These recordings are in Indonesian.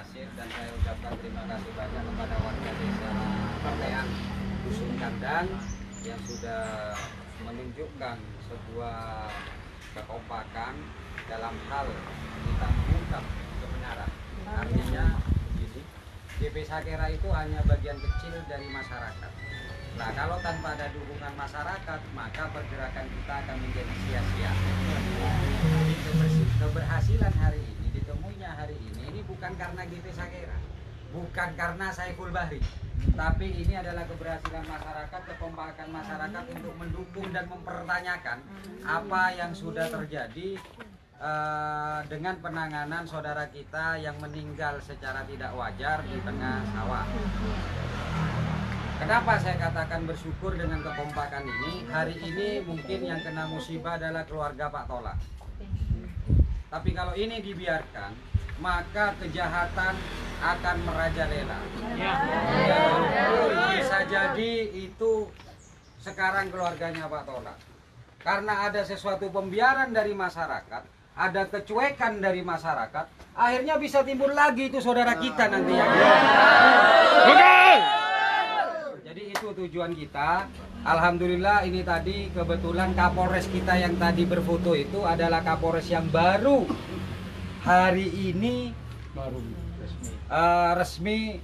berhasil, dan saya ucapkan terima kasih banyak kepada warga desa Partean Dusun Kandang yang sudah menunjukkan sebuah kekompakan dalam hal kita mengungkap kebenaran. Artinya begini, GP Sakera itu hanya bagian kecil dari masyarakat. Nah, kalau tanpa ada dukungan masyarakat, maka pergerakan kita akan menjadi sia-sia. Keberhasilan hari ini, ditemuinya hari ini bukan karena GP Sakera, bukan karena Saiful Bahri, tapi ini adalah keberhasilan masyarakat, kekompakan masyarakat untuk mendukung dan mempertanyakan apa yang sudah terjadi dengan penanganan saudara kita yang meninggal secara tidak wajar di tengah sawah. Kenapa saya katakan bersyukur dengan kekompakan ini? Hari ini mungkin yang kena musibah adalah keluarga Pak Tola. Tapi kalau ini dibiarkan, maka kejahatan akan merajalela. Bisa jadi itu sekarang keluarganya Pak Tola. Karena ada sesuatu pembiaran dari masyarakat, ada kecuekan dari masyarakat, akhirnya bisa timbul lagi itu saudara kita nanti ya. Jadi itu tujuan kita. Alhamdulillah ini tadi kebetulan Kapolres kita yang tadi berfoto itu adalah Kapolres yang baru hari ini resmi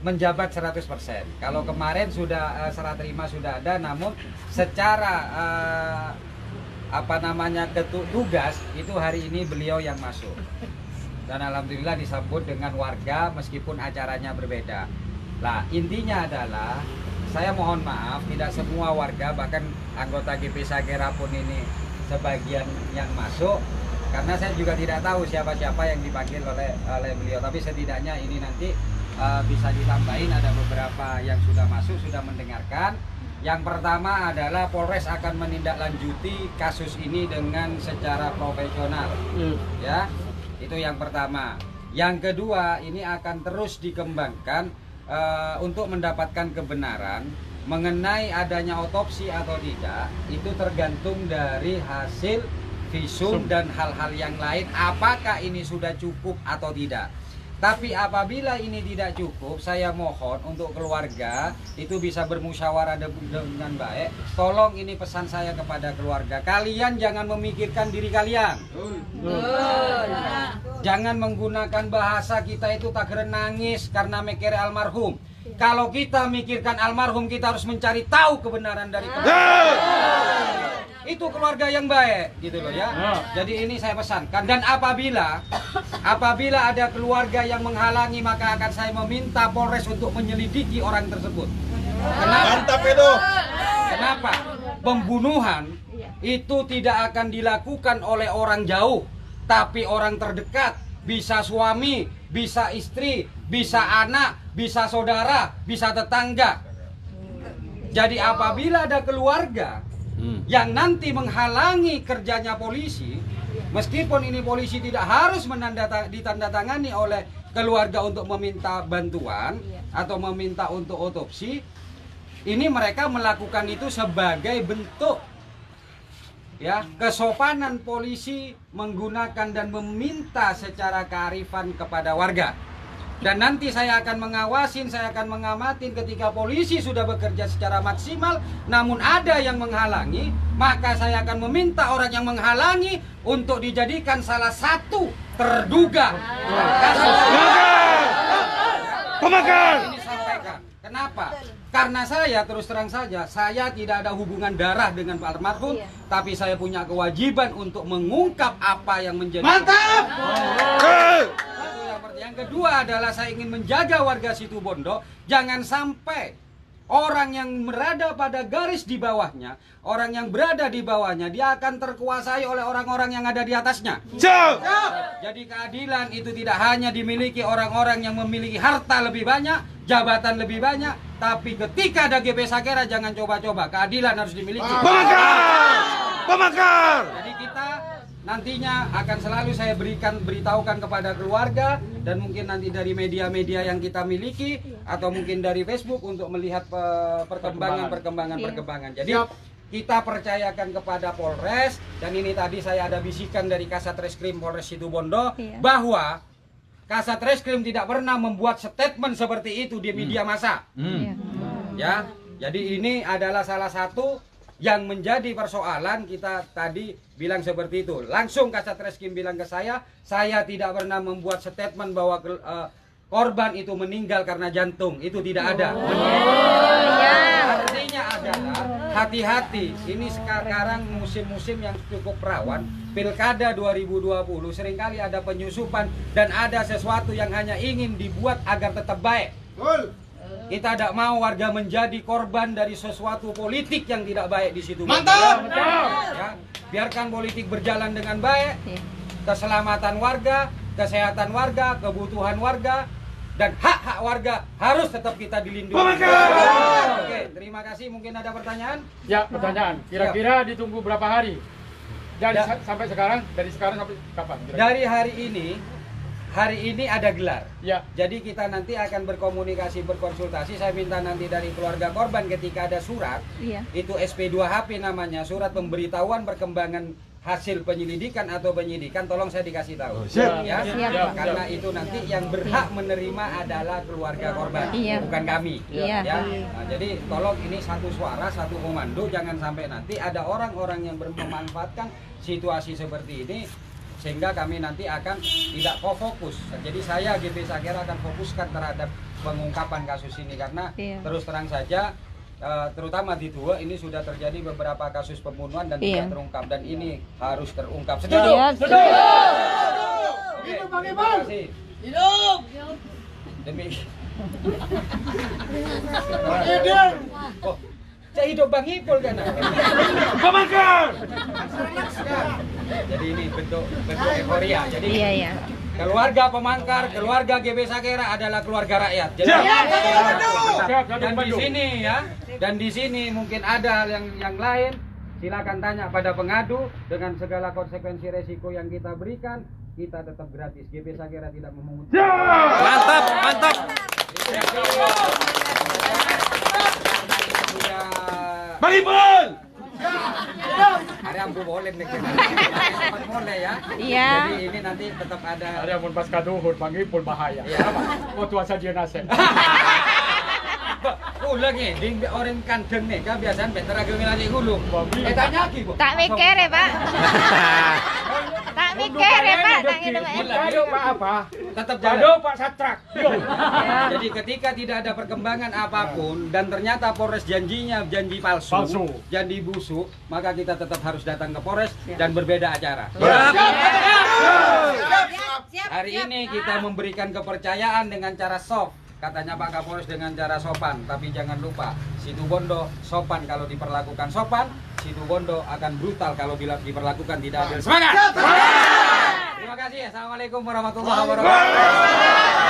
menjabat 100%. Kalau kemarin sudah serah terima sudah ada, namun secara tugas itu hari ini beliau yang masuk. Dan alhamdulillah disambut dengan warga meskipun acaranya berbeda. Nah, intinya adalah saya mohon maaf tidak semua warga, bahkan anggota GP Sakera pun ini sebagian yang masuk, karena saya juga tidak tahu siapa-siapa yang dipanggil oleh beliau. Tapi setidaknya ini nanti bisa ditambahin, ada beberapa yang sudah masuk, sudah mendengarkan. Yang pertama adalah Polres akan menindaklanjuti kasus ini dengan secara profesional, ya. Itu yang pertama. Yang kedua, ini akan terus dikembangkan untuk mendapatkan kebenaran mengenai adanya otopsi atau tidak. Itu tergantung dari hasil visum dan hal-hal yang lain, apakah ini sudah cukup atau tidak. Tapi apabila ini tidak cukup, saya mohon untuk keluarga itu bisa bermusyawarah dengan baik. Tolong, ini pesan saya kepada keluarga, kalian jangan memikirkan diri kalian. Jangan menggunakan bahasa kita itu tak keren nangis karena mikir almarhum. Kalau kita mikirkan almarhum, kita harus mencari tahu kebenaran dari itu keluarga yang baik, gitu loh ya. Jadi ini saya pesankan, dan apabila ada keluarga yang menghalangi, maka akan saya meminta Polres untuk menyelidiki orang tersebut. Kenapa? Mantap itu. Kenapa? Pembunuhan itu tidak akan dilakukan oleh orang jauh, tapi orang terdekat. Bisa suami, bisa istri, bisa anak, bisa saudara, bisa tetangga. Jadi apabila ada keluarga yang nanti menghalangi kerjanya polisi, meskipun ini polisi tidak harus ditandatangani oleh keluarga untuk meminta bantuan atau meminta untuk otopsi, ini mereka melakukan itu sebagai bentuk ya kesopanan polisi menggunakan dan meminta secara kearifan kepada warga. Dan nanti saya akan mengawasin, saya akan mengamati ketika polisi sudah bekerja secara maksimal, namun ada yang menghalangi, maka saya akan meminta orang yang menghalangi untuk dijadikan salah satu terduga. Pemakan. Ini sampaikan. Kenapa? Karena saya terus terang saja, saya tidak ada hubungan darah dengan Pak almarhum, tapi saya punya kewajiban untuk mengungkap apa yang menjadi. Mantap. Yang kedua adalah saya ingin menjaga warga Situbondo, jangan sampai orang yang berada pada garis di bawahnya, orang yang berada di bawahnya, dia akan terkuasai oleh orang-orang yang ada di atasnya. Jadi keadilan itu tidak hanya dimiliki orang-orang yang memiliki harta lebih banyak, jabatan lebih banyak, tapi ketika ada GP Sakera jangan coba-coba, keadilan harus dimiliki. Pemakar. Jadi kita nantinya akan selalu saya beritahukan kepada keluarga, dan mungkin nanti dari media-media yang kita miliki atau mungkin dari Facebook untuk melihat perkembangan. Jadi kita percayakan kepada Polres, dan ini tadi saya ada bisikan dari Kasat Reskrim Polres Situbondo bahwa Kasat Reskrim tidak pernah membuat statement seperti itu di media massa. Ya, jadi ini adalah salah satu yang menjadi persoalan. Kita tadi bilang seperti itu. Langsung Kasat Reskrim bilang ke saya tidak pernah membuat statement bahwa korban itu meninggal karena jantung. Itu tidak ada. Artinya adalah hati-hati. Ini sekarang musim-musim yang cukup rawan. Pilkada 2020 seringkali ada penyusupan dan ada sesuatu yang hanya ingin dibuat agar tetap baik. Kita tidak mau warga menjadi korban dari sesuatu politik yang tidak baik di situ. Mantap! Ya, biarkan politik berjalan dengan baik. Keselamatan warga, kesehatan warga, kebutuhan warga, dan hak-hak warga harus tetap kita dilindungi. Oke, terima kasih. Mungkin ada pertanyaan? Ya, pertanyaan. Kira-kira ditunggu berapa hari? Sampai sekarang, dari sekarang sampai kapan? Kira-kira? Dari hari ini ada gelar. Ya. Jadi kita nanti akan berkomunikasi, berkonsultasi. Saya minta nanti dari keluarga korban ketika ada surat, itu SP2HP namanya, surat pemberitahuan perkembangan hasil penyelidikan atau penyidikan, tolong saya dikasih tahu. Ya, karena itu nanti yang berhak menerima adalah keluarga korban, bukan kami. Ya. Nah, jadi tolong ini satu suara, satu komando, jangan sampai nanti ada orang-orang yang memanfaatkan situasi seperti ini sehingga kami nanti akan tidak fokus. Jadi saya GP Sakera akan fokuskan terhadap pengungkapan kasus ini karena terus terang saja terutama di Dua ini sudah terjadi beberapa kasus pembunuhan dan tidak terungkap dan ini harus terungkap. Setuju? Setuju. Oke, terima kasih. Hidup. Demi. Oh, saya hidup Bang Ipul kan? Pemangkar! Jadi ini bentuk euforia. Jadi keluarga Pemangkar, keluarga GB Sakera adalah keluarga rakyat. Jadi dan di sini ya, dan di sini mungkin ada yang lain. Silakan tanya pada pengadu dengan segala konsekuensi resiko yang kita berikan. Kita tetap gratis. GB Sakera tidak memungut. Mantap, mantap. Bang Ipul! Hari ambu boleh nih. Boleh ya. Iya. Jadi ini nanti tetap ada. Ada yang pas kaduhur, Bang Ipul bahaya. Oh tuasa dia nase. Ulang nih, di orang kandeng nih, kan biasanya bentar agak ngelani gulung. Tanya lagi, Bu. Tak mikir ya, Pak. Tak mikir ya, Pak. Tak gitu, Pak. Kado Pak apa? Tetap Kado jalan. Pak Satrak. Jadi ketika tidak ada perkembangan apapun dan ternyata Polres janjinya janji palsu, janji busuk, maka kita tetap harus datang ke Polres dan berbeda acara. Hari ini kita memberikan kepercayaan dengan cara soft. Katanya Pak Kapolres dengan cara sopan, tapi jangan lupa Situbondo sopan kalau diperlakukan sopan, Situbondo akan brutal kalau bila diperlakukan tidak adil. Semangat! Terima kasih. Assalamualaikum warahmatullahi wabarakatuh.